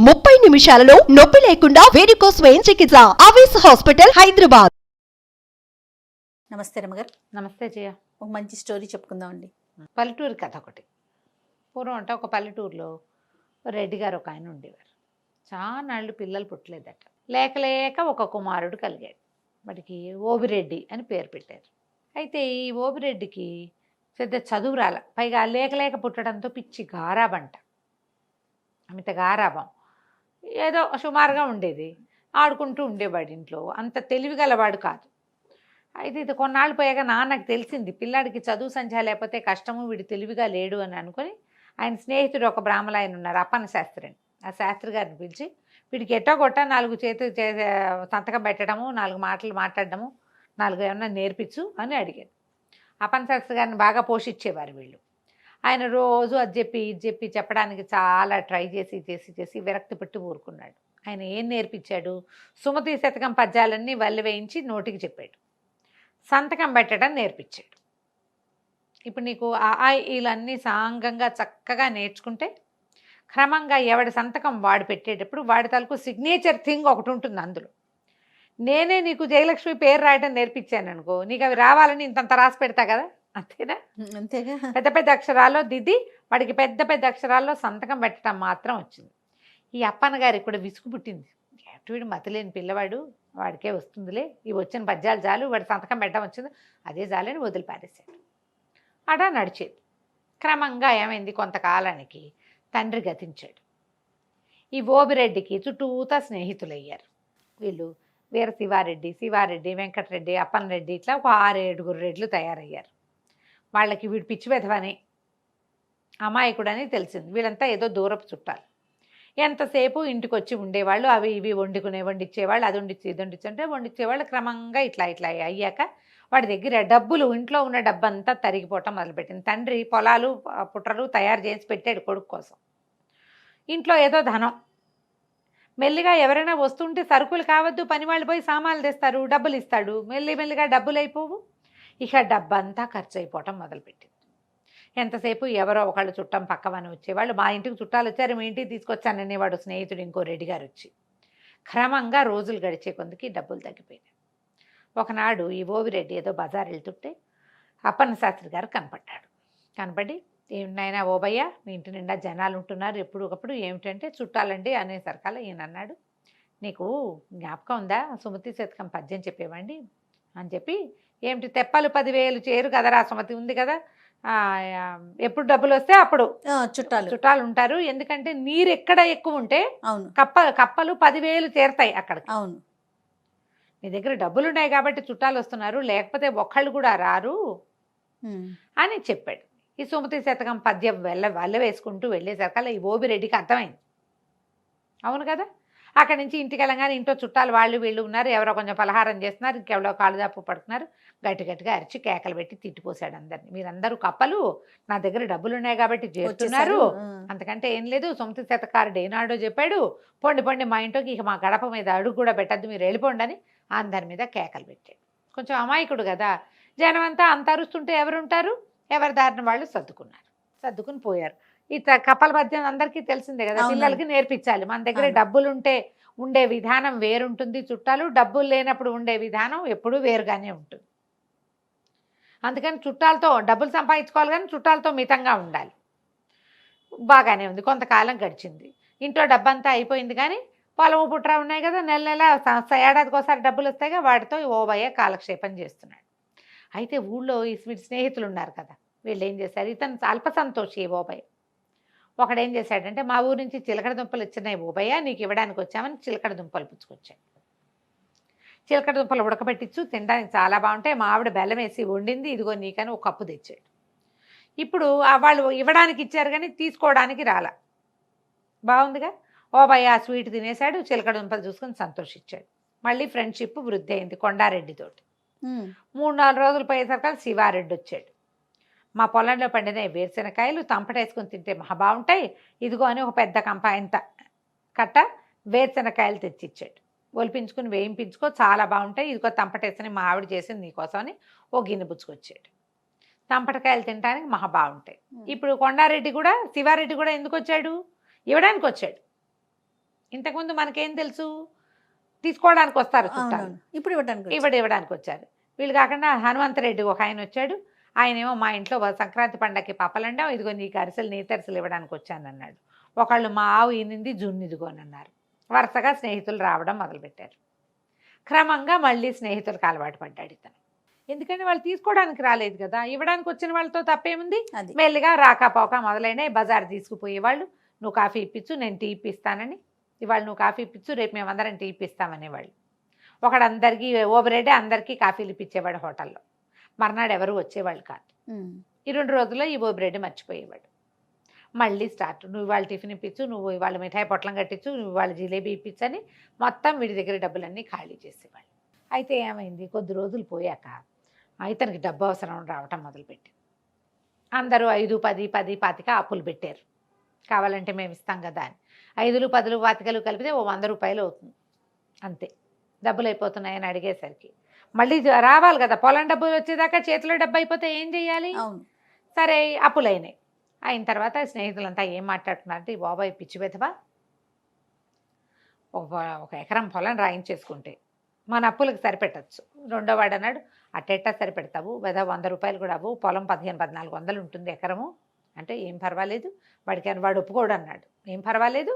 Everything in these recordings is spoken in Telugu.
30 నిమిషాలలో నొప్పి లేకుండా వేడికోస్ స్వయం చికిత్స ఆవేశ హాస్పిటల్ హైదరాబాద్. నమస్తే రమగారు. నమస్తే జయ. ఒక మంచి స్టోరీ చెప్పుకుందామండి. పల్లెటూరు కథ ఒకటి. పూర్వం అంటే ఒక పల్లెటూరులో రెడ్డి గారు ఒక ఆయన ఉండేవారు. చానాళ్ళు పిల్లలు పుట్టలేదట. లేక లేక ఒక కుమారుడు కలిగాడు. వాడికి ఓబిరెడ్డి అని పేరు పెట్టారు. అయితే ఈ ఓబిరెడ్డికి పెద్ద చదువు రాల, పైగా లేక లేక పుట్టడంతో పిచ్చి గారాబంట, అమిత గారాబం. ఏదో సుమారుగా ఉండేది, ఆడుకుంటూ ఉండేవాడు ఇంట్లో. అంత తెలివిగలవాడు కాదు. అయితే ఇది కొన్నాళ్ళు పోయాక నాన్నకు తెలిసింది, పిల్లాడికి చదువు సంధ్య లేకపోతే కష్టము, వీడు తెలివిగా లేడు అని అనుకుని ఆయన స్నేహితుడు ఒక బ్రాహ్మణ ఆయన ఉన్నారు, అప్పన్న శాస్త్రి అని. ఆ శాస్త్రి గారిని పిలిచి వీడికి ఎట్టో కొట్ట 4 చేతులు సంతకం పెట్టడము, 4 మాటలు మాట్లాడడము, 4 ఏమన్నా నేర్పించు అని అడిగాడు. అప్పన్న శాస్త్రి గారిని బాగా పోషించేవారు వీళ్ళు. ఆయన రోజు అది చెప్పి ఇది చెప్పి చెప్పడానికి చాలా ట్రై చేసి చేసి చేసి విరక్తి పెట్టి ఊరుకున్నాడు. ఆయన ఏం నేర్పించాడు? సుమతి శతకం పద్యాలన్నీ వల్లి వేయించి నోటికి చెప్పాడు. సంతకం పెట్టడం నేర్పించాడు. ఇప్పుడు నీకు ఇలన్నీ సాంగంగా చక్కగా నేర్చుకుంటే క్రమంగా ఎవడి సంతకం వాడు పెట్టేటప్పుడు వాడి తలకు సిగ్నేచర్ థింగ్ ఒకటి ఉంటుంది అందులో. నేనే నీకు జయలక్ష్మి పేరు రాయడం నేర్పించాను అనుకో, నీకు అవి రావాలని ఇంతంత రాసి పెడతా కదా, అంతేనా? అంతేగా. పెద్ద పెద్ద అక్షరాల్లో దిద్ది వాడికి పెద్ద పెద్ద అక్షరాల్లో సంతకం పెట్టడం మాత్రం వచ్చింది. ఈ అప్పన్న గారికి కూడా విసుగు పుట్టింది. వీడు మతిలేని పిల్లవాడు, వాడికే వస్తుందిలే, ఇవి వచ్చిన పద్యాలు చాలు, వాడి సంతకం పెట్టడం వచ్చింది, అదే చాలని వదిలిపారేశాడు. అలా నడిచేది. క్రమంగా ఏమైంది, కొంతకాలానికి తండ్రి గతించాడు. ఈ ఓబిరెడ్డికి చుట్టూతా స్నేహితులయ్యారు. వీళ్ళు వీర శివారెడ్డి, వెంకటరెడ్డి, అప్పన్నరెడ్డి, ఇట్లా ఒక 6-7 రెడ్లు తయారయ్యారు. వాళ్ళకి వీడు పిచ్చి వెధవని, అమాయకుడని తెలిసింది. వీళ్ళంతా ఏదో దూరపు చుట్టాలు. ఎంతసేపు ఇంటికి వచ్చి ఉండేవాళ్ళు, అవి ఇవి వండిచ్చేవాళ్ళు, అది వండిచ్చి ఇది వండిచ్చి అంటే వండిచ్చేవాళ్ళు. క్రమంగా ఇట్లా అయ్యాక వాడి దగ్గర డబ్బులు, ఇంట్లో ఉన్న డబ్బంతా తరిగిపోవటం మొదలుపెట్టింది. తండ్రి పొలాలు పుట్రలు తయారు చేసి పెట్టాడు కొడుకు కోసం. ఇంట్లో ఏదో ధనం, మెల్లిగా ఎవరైనా వస్తుంటే సరుకులు కావద్దు, పని వాళ్ళు పోయి సామాన్లు తెస్తారు, డబ్బులు ఇస్తాడు, మెల్లిగా డబ్బులు అయిపోవు. ఇక డబ్బంతా ఖర్చు అయిపోవటం మొదలుపెట్టింది. ఎంతసేపు ఎవరో ఒకళ్ళు చుట్టం పక్కవని వచ్చేవాళ్ళు. మా ఇంటికి చుట్టాలు వచ్చారు, మీ ఇంటికి తీసుకొచ్చాననేవాడు స్నేహితుడు ఇంకో రెడ్డి గారు వచ్చి. క్రమంగా రోజులు గడిచే కొందికి డబ్బులు తగ్గిపోయినాయి. ఒకనాడు ఈ ఓవిరెడ్డి ఏదో బజార్ వెళ్తుంటే అప్పన్న శాస్త్రి గారు కనపడి, ఏమిటైనా ఓబయ్య, మీ ఇంటి నిండా జనాలు ఉంటున్నారు ఎప్పుడు ఒకప్పుడు, ఏమిటంటే చుట్టాలండి అనేసరికల్లా ఈయన అన్నాడు, నీకు జ్ఞాపకం ఉందా, సుమతి శతకం పద్యం చెప్పేవండి అని చెప్పి, ఏమిటి తెప్పలు 10,000 చేరు కదరా, సుమతి ఉంది కదా, ఎప్పుడు డబ్బులు వస్తే అప్పుడు చుట్టాలు ఉంటారు, ఎందుకంటే నీరు ఎక్కడ ఎక్కువ ఉంటే కప్పలు 10,000 చేరుతాయి అక్కడికి. అవును, నీ దగ్గర డబ్బులు ఉన్నాయి కాబట్టి చుట్టాలు వస్తున్నారు, లేకపోతే ఒక్కళ్ళు కూడా రారు అని చెప్పాడు. ఈ సుమతి శతకం పద్యం వల్ల వేసుకుంటూ వెళ్ళేసరికల్లా ఈ ఓబిరెడ్డికి అర్థమైంది. అవును కదా, అక్కడి నుంచి ఇంటికి వెళ్ళగానే ఇంట్లో చుట్టాలు వాళ్ళు వీళ్ళు ఉన్నారు, ఎవరో కొంచెం పలహారం చేస్తున్నారు, ఇంకెవరో కాళ్ళదాపు పడుతున్నారు. గట్టిగా అరిచి కేకలు పెట్టి తిట్టిపోసాడు అందరినీ. మీరందరూ కప్పలు, నా దగ్గర డబ్బులు ఉన్నాయి కాబట్టి చేస్తున్నారు, అంతకంటే ఏం లేదు, సుమతి శతకారుడు ఏనాడో చెప్పాడు, పొండి మా ఇంట్లోకి ఇక మా గడప మీద అడుగు కూడా పెట్టద్దు, మీరు వెళ్ళిపోండి అని అందరి మీద కేకలు పెట్టాడు. కొంచెం అమాయకుడు కదా, జనం అంతా అంత అరుస్తుంటే ఎవరుంటారు, ఎవరి దారిన వాళ్ళు సర్దుకుని పోయారు. ఈ కప్పల పద్యం అందరికీ తెలిసిందే కదా, పిల్లలకి నేర్పించాలి. మన దగ్గర డబ్బులు ఉంటే ఉండే విధానం వేరుంటుంది, చుట్టాలు డబ్బులు లేనప్పుడు ఉండే విధానం ఎప్పుడూ వేరుగానే ఉంటుంది. అందుకని చుట్టాలతో డబ్బులు సంపాదించుకోవాలి, కానీ చుట్టాలతో మితంగా ఉండాలి. బాగానే ఉంది. కొంతకాలం గడిచింది, ఇంట్లో డబ్బంతా అయిపోయింది, కానీ పొలము పుట్ర ఉన్నాయి కదా, నెల ఏడాదికి ఒకసారి డబ్బులు వస్తాయిగా, వాటితో ఓబయ్య కాలక్షేపం చేస్తున్నాడు. అయితే ఊళ్ళో ఈ స్నేహితులు ఉన్నారు కదా, వీళ్ళు ఏం చేశారు, ఇతను అల్ప సంతోషి ఓబయ్య. ఒకడేం చేశాడంటే, మా ఊరు నుంచి చిలకడ దుంపలు వచ్చినాయి ఓబయ్య, నీకు ఇవ్వడానికి వచ్చామని చిలకడ దుంపలు పుచ్చుకొచ్చాడు. చిలకడ దుంపలు ఉడకబెట్టించు, తినడానికి చాలా బాగుంటాయి, మా ఆవిడ బెల్లం వేసి వండింది, ఇదిగో నీకని ఒక కప్పు తెచ్చాడు. ఇప్పుడు వాళ్ళు ఇవ్వడానికి ఇచ్చారు కానీ తీసుకోవడానికి రాలా. బాగుందిగా, ఓబయ్య ఆ స్వీట్ తినేశాడు, చిలకడ దుంపలు చూసుకొని సంతోషించాడు. మళ్ళీ ఫ్రెండ్షిప్ వృద్ధి అయింది కొండారెడ్డితోటి. 3-4 రోజులు పోయేసరికి శివారెడ్డి వచ్చాడు. మా పొలంలో పండిన వేరుశెనకాయలు తంపటేసుకొని తింటే మహా బాగుంటాయి, ఇదిగో అని ఒక పెద్ద కంపాయంత కట్ట వేరుశెనకాయలు తెచ్చిచ్చాడు. ఒలిపించుకుని వేయింపించుకో, చాలా బాగుంటాయి, ఇదిగో తంపటేసుకుని మా ఆవిడ చేసింది నీకోసమని ఓ గిన్నె పుచ్చుకొచ్చాడు. తంపటకాయలు తినడానికి మహా బాగుంటాయి. ఇప్పుడు కొండారెడ్డి కూడా శివారెడ్డి కూడా ఎందుకు వచ్చాడు, ఇవ్వడానికి వచ్చాడు. ఇంతకుముందు మనకేం తెలుసు, తీసుకోవడానికి వస్తారు చుట్టాలు, అవునవును. ఇప్పుడు ఇవ్వడానికి ఇవ్వడానికి వచ్చారు. వీళ్ళు కాకుండా హనుమంతరెడ్డి ఒక ఆయన వచ్చాడు. ఆయనేమో మా ఇంట్లో సంక్రాంతి పండగకి పప్పలండాం, ఇదిగో నీకు అరిసెలు నీతరిసెలు ఇవ్వడానికి వచ్చాను అన్నాడు. ఒకళ్ళు మా ఆవు ఈనింది జున్ను ఇదిగోనన్నారు. వరుసగా స్నేహితులు రావడం మొదలుపెట్టారు. క్రమంగా మళ్ళీ స్నేహితులకు అలవాటు పడ్డాడు ఇతను. ఎందుకంటే వాళ్ళు తీసుకోవడానికి రాలేదు కదా, ఇవ్వడానికి వచ్చిన వాళ్ళతో తప్పేముంది. అది మెల్లిగా రాకపోక మొదలైన బజార్ తీసుకుపోయేవాళ్ళు. నువ్వు కాఫీ ఇప్పించు, నేను టీ ఇప్పిస్తానని. ఇవాళ నువ్వు కాఫీ ఇప్పించు, రేపు మేమందరం టీ ఇప్పిస్తామనేవాళ్ళు. ఒకడందరికీ ఓవరేడే అందరికీ కాఫీలు ఇప్పించేవాడు హోటల్లో. మర్నాడు ఎవరు వచ్చేవాళ్ళు కాదు. ఈ 2 రోజుల్లో ఈ ఓబిరెడ్డి మర్చిపోయేవాడు. మళ్ళీ స్టార్ట్, నువ్వు ఇవాళ టిఫిన్ ఇప్పించు, నువ్వు ఇవాళ మిఠాయి పొట్లం కట్టించు, నువ్వు ఇవాళ జిలేబీ ఇప్పించని మొత్తం వీడి దగ్గర డబ్బులన్నీ ఖాళీ చేసేవాళ్ళు. అయితే ఏమైంది, కొద్ది రోజులు పోయాక ఇతనికి డబ్బు అవసరం రావటం మొదలుపెట్టి అందరూ 5, 10, 10, 25 అప్పులు పెట్టారు. కావాలంటే మేము ఇస్తాం కదా అని 5, 10, 25 కలిపితే ఓ 100 రూపాయలు అవుతుంది అంతే. డబ్బులు అయిపోతున్నాయని అడిగేసరికి మళ్ళీ రావాలి కదా, పొలం డబ్బులు వచ్చేదాకా చేతిలో డబ్బు అయిపోతే ఏం చేయాలి. అవును. సరే అప్పులైనాయి. అయిన తర్వాత స్నేహితులంతా ఏం మాట్లాడుతున్నారంటే, ఈ బాబాయ్ పిచ్చి వెతవా, ఒక ఎకరం పొలం రాయించేసుకుంటే మన అప్పులకు సరిపెట్టచ్చు. రెండో వాడు అన్నాడు, అట్టెట్టా సరిపెడతావు వెద, 100 రూపాయలు కూడా అవ్వు, పొలం 15-1400 ఉంటుంది ఎకరము అంటే. ఏం పర్వాలేదు వాడికి, వాడు ఒప్పుకోడు అన్నాడు. ఏం పర్వాలేదు,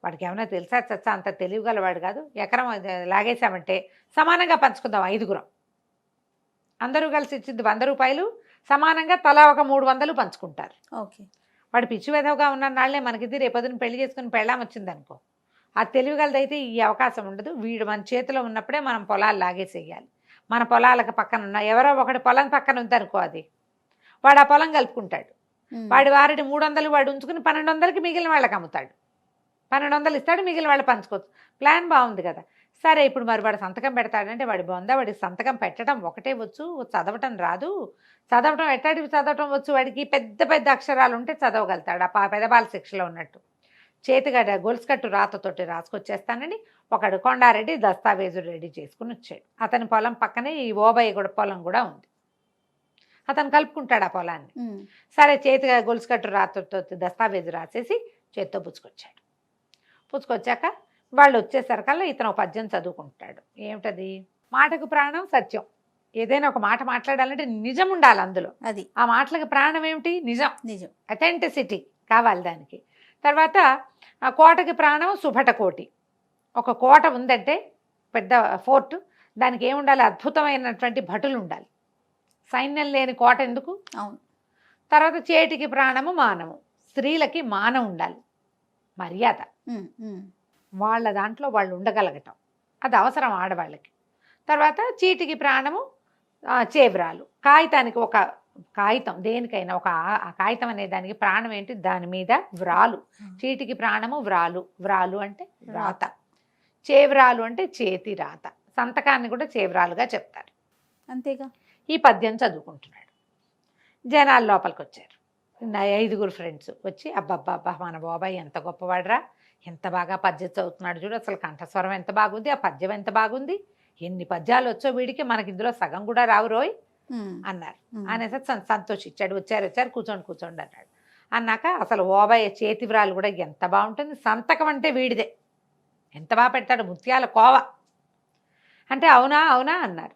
వాడికి ఏమైనా తెలుసా చచ్చా, అంత తెలివిగలవాడు కాదు. ఎకరం లాగేశామంటే సమానంగా పంచుకుందాం, 5గురం అందరూ కలిసి ఇచ్చింది 100 రూపాయలు, సమానంగా తలా ఒక 300 పంచుకుంటారు. ఓకే. వాడు పిచ్చి వెధవగా ఉన్న నాళ్లే మనకిది రేపొద్దున పెళ్లి చేసుకుని పెళ్ళాం వచ్చిందనుకో, ఆ తెలివిగలదైతే ఈ అవకాశం ఉండదు. వీడు మన చేతిలో ఉన్నప్పుడే మనం పొలాలు లాగేసేయాలి. మన పొలాలకు పక్కన ఉన్న ఎవరో ఒకటి పొలం పక్కన ఉందనుకో, అది వాడు ఆ పొలం కలుపుకుంటాడు. వాడి 300 వాడు ఉంచుకుని 1200కి మిగిలిన వాళ్ళకి అమ్ముతాడు. 1200 ఇస్తాడు, మిగిలిన వాళ్ళు పంచుకోవచ్చు. ప్లాన్ బాగుంది కదా. సరే ఇప్పుడు మరి వాడు సంతకం పెడతాడంటే వాడి బొంద, వాడికి సంతకం పెట్టడం ఒకటే వచ్చు, చదవటం రాదు. చదవటం ఎట్టాడివి చదవటం వచ్చు వాడికి, పెద్ద పెద్ద అక్షరాలు ఉంటే చదవగలుగుతాడు. ఆ పెదబాల శిక్షలో ఉన్నట్టు చేతిగడ్డ గొలుసుకట్టు రాతతోటి రాసుకొచ్చేస్తానని ఒకడు కొండారెడ్డి దస్తావేజు రెడీ చేసుకుని వచ్చాడు. అతని పొలం పక్కనే ఈ ఓబయ్య కూడా పొలం కూడా ఉంది. అతను కలుపుకుంటాడు ఆ పొలాన్ని. సరే చేతిగా గొలుసుకట్టు రాతతో దస్తావేజు రాసేసి చేత్తో పుచ్చుకొచ్చాడు. పుచ్చుకొచ్చాక వాళ్ళు వచ్చేసరికల్లా ఇతను 1 పద్యం చదువుకుంటాడు. ఏమిటది, మాటకు ప్రాణం సత్యం. ఏదైనా ఒక మాట మాట్లాడాలంటే నిజం ఉండాలి అందులో. అది ఆ మాటలకు ప్రాణం ఏమిటి, నిజం. నిజం, అథెంటిసిటీ కావాలి దానికి. తర్వాత ఆ కోటకి ప్రాణం సుభటకోటి. ఒక కోట ఉందంటే పెద్ద ఫోర్ట్, దానికి ఏముండాలి, అద్భుతమైనటువంటి భటులు ఉండాలి. సైన్యం లేని కోట ఎందుకు. అవును. తర్వాత చేటికి ప్రాణము మానము, స్త్రీలకి మానం ఉండాలి, మర్యాద, వాళ్ళ దాంట్లో వాళ్ళు ఉండగలగటం, అది అవసరం ఆడవాళ్ళకి. తర్వాత చీటికి ప్రాణము చేవ్రాలు, కాగితానికి ఒక కాగితం, దేనికైనా ఒక కాగితం అనే దానికి ప్రాణం ఏంటి, దాని మీద వ్రాలు. చీటికి ప్రాణము వ్రాలు, వ్రాలు అంటే రాత, చేవ్రాలు అంటే చేతి రాత. సంతకాన్ని కూడా చేవ్రాలుగా చెప్తారు. అంతేగా. ఈ పద్యం చదువుకుంటున్నాడు. జనాలు లోపలికి వచ్చారు. 5గురు ఫ్రెండ్స్ వచ్చి, అబ్బబ్బబ్బా మన బాబాయ్ ఎంత గొప్పవాడరా, ఎంత బాగా పద్యం చదువుతున్నాడు చూడు, అసలు కంఠస్వరం ఎంత బాగుంది, ఆ పద్యం ఎంత బాగుంది, ఎన్ని పద్యాలు వచ్చో వీడికి, మనకి ఇందులో సగం కూడా రావు రోయ్ అన్నారు. అనేసి సంతోషించాడు. వచ్చారు కూర్చోండి అన్నాడు. అన్నాక అసలు ఓబయ్య చేతి వ్రాలు కూడా ఎంత బాగుంటుంది, సంతకం అంటే వీడిదే, ఎంత బాగా పెడతాడు, ముత్యాల కోవ అంటే. అవునా అవునా అన్నారు.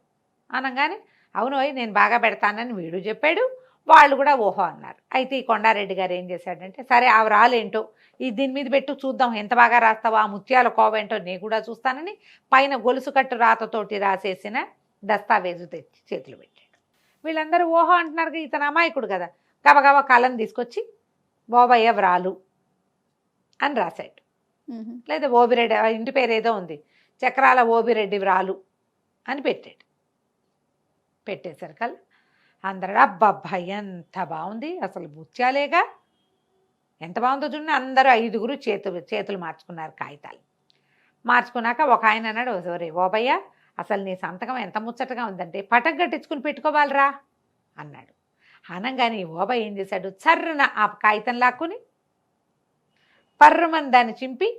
అనగానే అవును నేను బాగా పెడతానని వీడు చెప్పాడు, వాళ్ళు కూడా ఓహో అన్నారు. అయితే ఈ కొండారెడ్డి గారు ఏం చేశాడంటే, సరే ఆ వ్రాలేంటో దీని మీద పెట్టు చూద్దాం, ఎంత బాగా రాస్తావో, ఆ ముత్యాల కోవ ఏంటో నేను కూడా చూస్తానని పైన గొలుసు కట్టు రాతతోటి రాసేసిన దస్తావేజు తెచ్చి చేతులు పెట్టాడు. వీళ్ళందరూ ఓహో అంటున్నారు, ఇతను అమాయకుడు కదా, గబగబా కలం తీసుకొచ్చి ఓబయ్య వ్రాలు అని రాశాడు. లేదా ఓబిరెడ్డి, ఇంటి పేరు ఏదో ఉంది, చక్రాల ఓబిరెడ్డి వ్రాలు అని పెట్టాడు. పెట్టేసరికల్లా అందరూ అబ్బబ్బా ఎంత బాగుంది, అసలు ముత్యాలేగా, ఎంత బాగుందో చూడండి. అందరూ 5గురు చేతులు మార్చుకున్నారు కాగితాలు. మార్చుకున్నాక ఒక ఆయన అన్నాడు, ఒరే ఓబయ్య అసలు నీ సంతకం ఎంత ముచ్చటగా ఉందంటే పటం కట్టించుకుని పెట్టుకోవాలరా అన్నాడు. అనగానే ఓబయ్య ఏం చేశాడు, చర్రన ఆ కాగితం లాక్కుని పర్రమని దాన్ని చింపి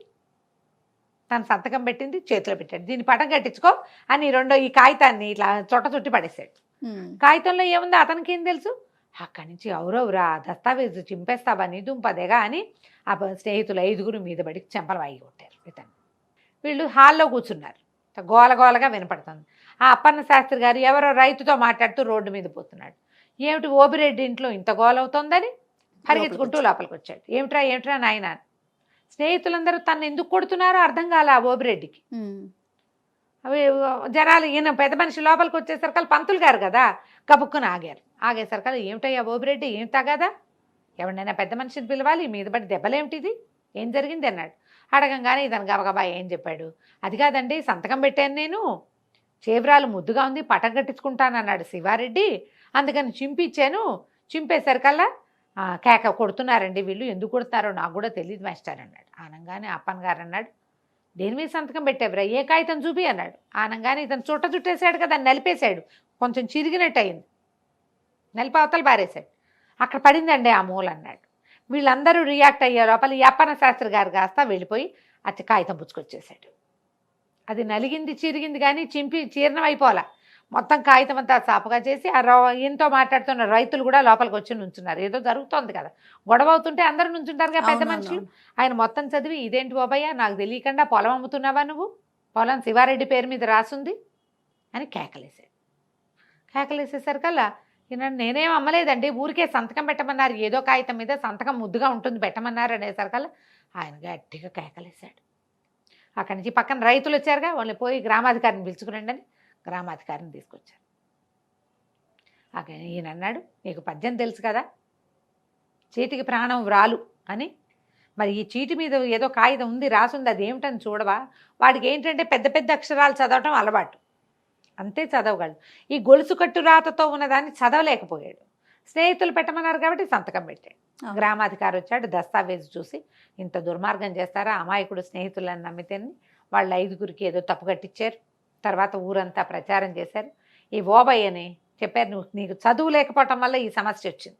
తన సంతకం పెట్టింది చేతిలో పెట్టాడు. దీన్ని పటం కట్టించుకో అని ఈ కాగితాన్ని ఇట్లా చుట్టి పడేశాడు. కాగితంలో ఏముందో అతనికి ఏం తెలుసు. అక్కడి నుంచి ఎవరెవరా దస్తావేజు చింపేస్తావా నీ దుంపదేగా అని ఆ స్నేహితులు 5గురు మీద పడి చెంపలు వాయి కొట్టారు. ఇతను. వీళ్ళు హాల్లో కూర్చున్నారు, గోలగోలగా వినపడుతుంది. ఆ అప్పన్న శాస్త్రి గారు ఎవరో రైతుతో మాట్లాడుతూ రోడ్డు మీద పోతున్నాడు. ఏమిటి ఓబిరెడ్డి ఇంట్లో ఇంత గోల అవుతోందని పరిగెత్తుకుంటూ లోపలికి వచ్చాడు. ఏమిట్రా నాయన, స్నేహితులందరూ తను ఎందుకు కొడుతున్నారో అర్థం కాలే ఆ ఓబిరెడ్డికి. అవి జనాలు ఈయన పెద్ద మనిషి లోపలికి వచ్చేసరికి పంతులు గారు కదా కబుక్కుని ఆగారు. ఆగేసరికి ఏమిటయ్యా ఓబిరెడ్డి, ఏం తగదా, ఎవరినైనా పెద్ద మనిషిని పిలవాలి, మీద పడి దెబ్బలేమిటిది, ఏం జరిగింది అన్నాడు. అడగంగానే ఇతను గబగబా ఏం చెప్పాడు. అది కాదండి, సంతకం పెట్టాను నేను, చేవ్రాలు ముద్దుగా ఉంది, పటం కట్టించుకుంటాను అన్నాడు శివారెడ్డి, అందుకని చింపిచ్చాను, చింపేసరికల్లా కేక కొడుతున్నారండి వీళ్ళు, ఎందుకు కొడుతున్నారో నాకు కూడా తెలియదు మాస్టర్ అన్నాడు. ఆనంగానే అప్పన్ గారు అన్నాడు, దేని మీద సంతకం పెట్టేవరా, ఏ కాగితం చూపి అన్నాడు. ఆనంగానే ఇతను చుట్టేసాడు కదా, నలిపేశాడు, కొంచెం చిరిగినట్టు అయింది, నలిపి అవతల బారేశాడు. అక్కడ పడిందండి ఆ మూల అన్నాడు. వీళ్ళందరూ రియాక్ట్ అయ్యే లోపల ఈ అప్పన్న శాస్త్రి గారు కాస్త వెళ్ళిపోయి అతి కాగితం పుచ్చుకొచ్చేసాడు. అది నలిగింది చిరిగింది కానీ చింపి జీర్ణం అయిపోవాలా, మొత్తం కాగితం అంతా సాపుగా చేసి ఆ ఈయనతో మాట్లాడుతున్న రైతులు కూడా లోపలికి వచ్చి నుంచున్నారు. ఏదో జరుగుతోంది కదా, గొడవ అవుతుంటే అందరూ నుంచుంటారు కదా పెద్ద మనుషులు. ఆయన మొత్తం చదివి, ఇదేంటి బాబయ్య, నాకు తెలియకుండా పొలం అమ్ముతున్నావా నువ్వు, పొలం శివారెడ్డి పేరు మీద రాసుంది అని కేకలేశాడు. కేకలేసేసరికల్లా ఈయన, నేనేం అమ్మలేదండి, ఊరికే సంతకం పెట్టమన్నారు, ఏదో కాగితం మీద సంతకం ముద్దుగా ఉంటుంది పెట్టమన్నారు అనేసరికల్లా ఆయన గట్టిగా కేకలేశాడు. అక్కడి నుంచి పక్కన రైతులు వచ్చారుగా, వాళ్ళని పోయి గ్రామాధికారిని పిలుచుకురండి అని గ్రామాధికారిని తీసుకొచ్చారు. అక్కడ ఈయన అన్నాడు, నీకు పద్యం తెలుసు కదా, చీటికి ప్రాణం వ్రాలు అని, మరి ఈ చీటి మీద ఏదో కాగితం ఉంది రాసుంది, అది ఏమిటని చూడవా. వాడికి ఏంటంటే పెద్ద పెద్ద అక్షరాలు చదవటం అలవాటు, అంతే చదవగలడు. ఈ గొలుసు కట్టు రాతతో ఉన్నదాన్ని చదవలేకపోయాడు. స్నేహితులు పెట్టమన్నారు కాబట్టి సంతకం పెట్టాడు. గ్రామాధికారి వచ్చాడు, దస్తావేజు చూసి, ఇంత దుర్మార్గం చేస్తారా, అమాయకుడు స్నేహితులను నమ్మితేని వాళ్ళ 5గురికి ఏదో తప్పు కట్టించారు. తర్వాత ఊరంతా ప్రచారం చేశారు. ఈ ఓబయ్యని చెప్పారు, నీకు చదువు లేకపోవటం వల్ల ఈ సమస్య వచ్చింది,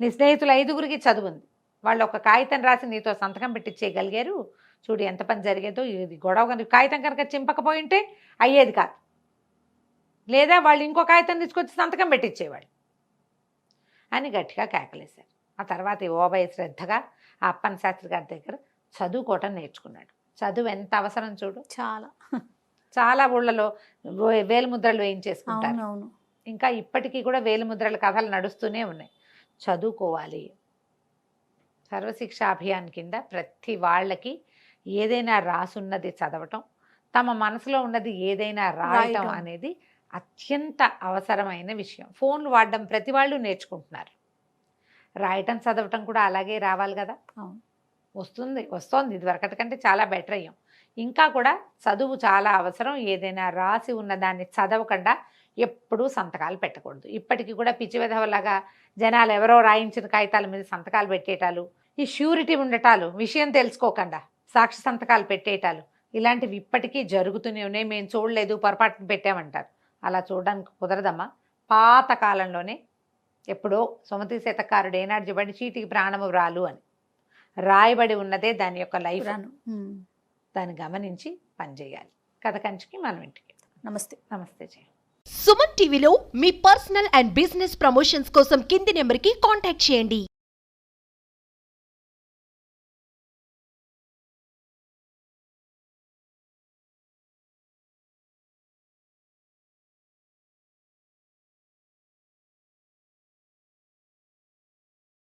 నీ స్నేహితులు 5గురికి చదువు ఉంది, వాళ్ళు ఒక కాగితం రాసి నీతో సంతకం పెట్టించేయగలిగారు, చూడు ఎంత పని జరిగేదో. ఇది గొడవ కనుక కాగితం కనుక చింపకపోయి ఉంటే అయ్యేది కాదు, లేదా వాళ్ళు ఇంకో కాగితం తీసుకొచ్చి సంతకం పెట్టించేవాళ్ళు అని గట్టిగా కేకలేశారు. ఆ తర్వాత ఈ ఓబయ్య శ్రద్ధగా ఆ అప్పన్న శాస్త్రి గారి దగ్గర చదువుకోవటం నేర్చుకున్నాడు. చదువు ఎంత అవసరం చూడు, చాలా ఊళ్ళలో వేలిముద్రలు వేయించేసుకుంటారు. ఇంకా ఇప్పటికీ కూడా వేలిముద్రల కథలు నడుస్తూనే ఉన్నాయి. చదువుకోవాలి. సర్వశిక్ష అభియాన్ కింద ప్రతి వాళ్ళకి ఏదైనా రాసున్నది చదవటం, తమ మనసులో ఉన్నది ఏదైనా రాయటం అనేది అత్యంత అవసరమైన విషయం. ఫోన్లు వాడడం ప్రతి వాళ్ళు నేర్చుకుంటున్నారు, రాయటం చదవటం కూడా అలాగే రావాలి కదా. వస్తోంది ఇదివరకటి కంటే చాలా బెటర్ అయ్యాం. ఇంకా కూడా చదువు చాలా అవసరం. ఏదైనా రాసి ఉన్నదాన్ని చదవకుండా ఎప్పుడూ సంతకాలు పెట్టకూడదు. ఇప్పటికీ కూడా పిచ్చి విధవలాగా జనాలు ఎవరో రాయించిన కాగితాల మీద సంతకాలు పెట్టేటాలు, ఈ ష్యూరిటీ ఉండటాలు, విషయం తెలుసుకోకుండా సాక్షి సంతకాలు పెట్టేటాలు, ఇలాంటివి ఇప్పటికీ జరుగుతూనే ఉన్నాయి. మేము చూడలేదు, పొరపాటున పెట్టామంటారు. అలా చూడడానికి కుదరదమ్మా. పాత కాలంలోనే ఎప్పుడో సుమతి శతకారుడు ఏనాడు చెప్పండి, చీటికి ప్రాణము వ్రాలు అని రాయబడి ఉన్నదే దాని యొక్క లైఫ్. దాన్ని గమనించి పనిచేయాలి. కథ కంచికి మనం ఇంటికి. నమస్తే జయ. సుమన్ టీవీలో మీ పర్సనల్ అండ్ బిజినెస్ ప్రమోషన్స్ కోసం కింది నెంబర్కి కాంటాక్ట్ చేయండి.